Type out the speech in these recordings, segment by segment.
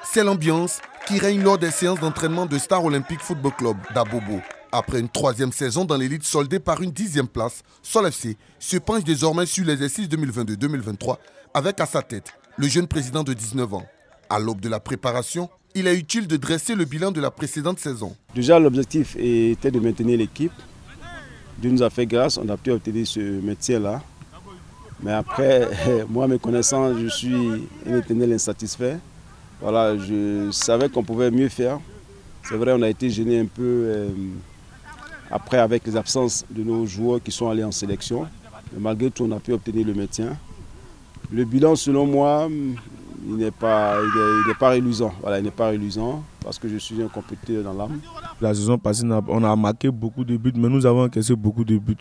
C'est l'ambiance qui règne lors des séances d'entraînement de Star Olympic Football Club d'Abobo. Après une 3e saison dans l'élite soldée par une 10e place, Sol FC se penche désormais sur l'exercice 2022-2023 avec à sa tête le jeune président de 19 ans. À l'aube de la préparation, il est utile de dresser le bilan de la précédente saison. Déjà, l'objectif était de maintenir l'équipe. Dieu nous a fait grâce, on a pu obtenir ce maintien-là. Mais après, moi, me connaissant, je suis un éternel insatisfait. Voilà, je savais qu'on pouvait mieux faire. C'est vrai, on a été gêné un peu après avec les absences de nos joueurs qui sont allés en sélection. Mais malgré tout, on a pu obtenir le maintien. Le bilan, selon moi, il n'est pas reluisant. Voilà, il n'est pas reluisant parce que je suis un compétiteur dans l'âme. La saison passée, on a marqué beaucoup de buts, mais nous avons encaissé beaucoup de buts.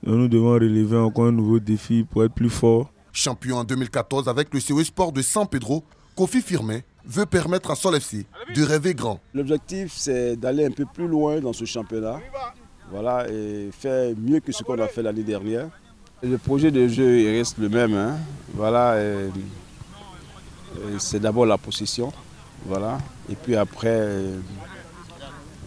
Nous devons relever encore un nouveau défi pour être plus fort. Champion en 2014 avec le COE Sport de San Pedro, Kofi Firmin veut permettre à Sol FC de rêver grand. L'objectif, c'est d'aller un peu plus loin dans ce championnat, voilà, et faire mieux que ce qu'on a fait l'année dernière. Le projet de jeu il reste le même, hein. Voilà, c'est d'abord la possession, voilà, et puis après,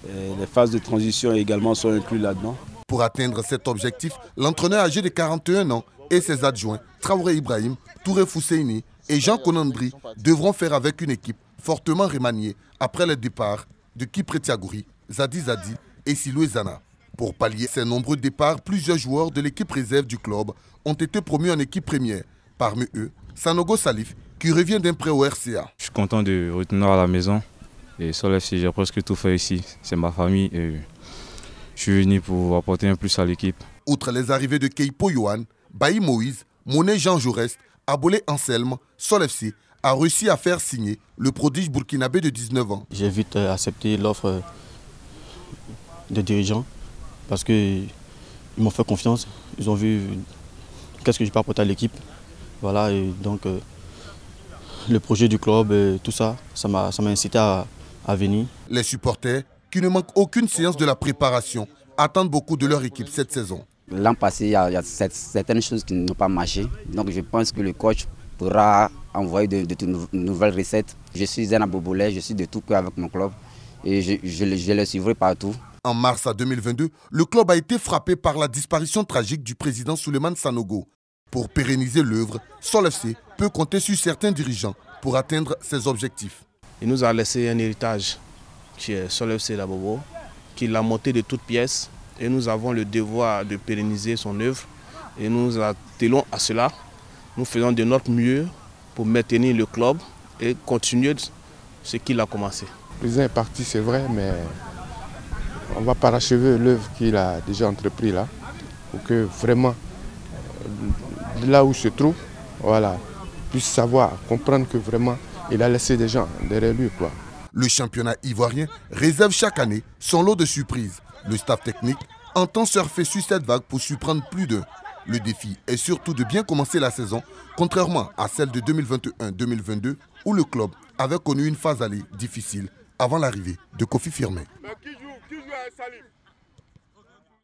les phases de transition également sont incluses là-dedans. Pour atteindre cet objectif, l'entraîneur âgé de 41 ans et ses adjoints, Traoré Ibrahim, Touré Fousseini et Jean Konandri devront faire avec une équipe fortement remaniée après le départ de Kipre Tiagouri, Zadi Zadi et Silou Zana. Pour pallier ces nombreux départs, plusieurs joueurs de l'équipe réserve du club ont été promus en équipe première. Parmi eux, Sanogo Salif, qui revient d'un prêt au RCA. Je suis content de retourner à la maison. Et Sol FC, j'ai presque tout fait ici. C'est ma famille et je suis venu pour apporter un plus à l'équipe. Outre les arrivées de Keipo Yohan, Bailly Moïse, Monet Jean Jaurès, Abolé Anselme, Sol FC a réussi à faire signer le prodige burkinabé de 19 ans. J'ai vite accepté l'offre des dirigeants parce qu'ils m'ont fait confiance. Ils ont vu qu'est-ce que je peux apporter à l'équipe. Voilà, et donc le projet du club, tout ça, ça m'a incité à venir. Les supporters, qui ne manquent aucune séance de la préparation, attendent beaucoup de leur équipe cette saison. L'an passé, il y a certaines choses qui n'ont pas marché. Donc je pense que le coach pourra envoyer de nouvelles recettes. Je suis un abobolais, je suis de tout cœur avec mon club et je le suivrai partout. En mars 2022, le club a été frappé par la disparition tragique du président Souleymane Sanogo. Pour pérenniser l'œuvre, Sol FC peut compter sur certains dirigeants pour atteindre ses objectifs. Il nous a laissé un héritage qui est Sol FC d'Abobo, qui l'a monté de toutes pièces. Et nous avons le devoir de pérenniser son œuvre. Et nous attelons à cela. Nous faisons de notre mieux pour maintenir le club et continuer ce qu'il a commencé. Le président est parti, c'est vrai, mais on va parachever l'œuvre qu'il a déjà entrepris là, pour que vraiment, de là où il se trouve, voilà, puisse savoir, comprendre que vraiment, il a laissé des gens derrière lui, quoi. Le championnat ivoirien réserve chaque année son lot de surprises. Le staff technique entend surfer sur cette vague pour surprendre plus d'un. Le défi est surtout de bien commencer la saison, contrairement à celle de 2021-2022 où le club avait connu une phase aller difficile avant l'arrivée de Kofi Firmin.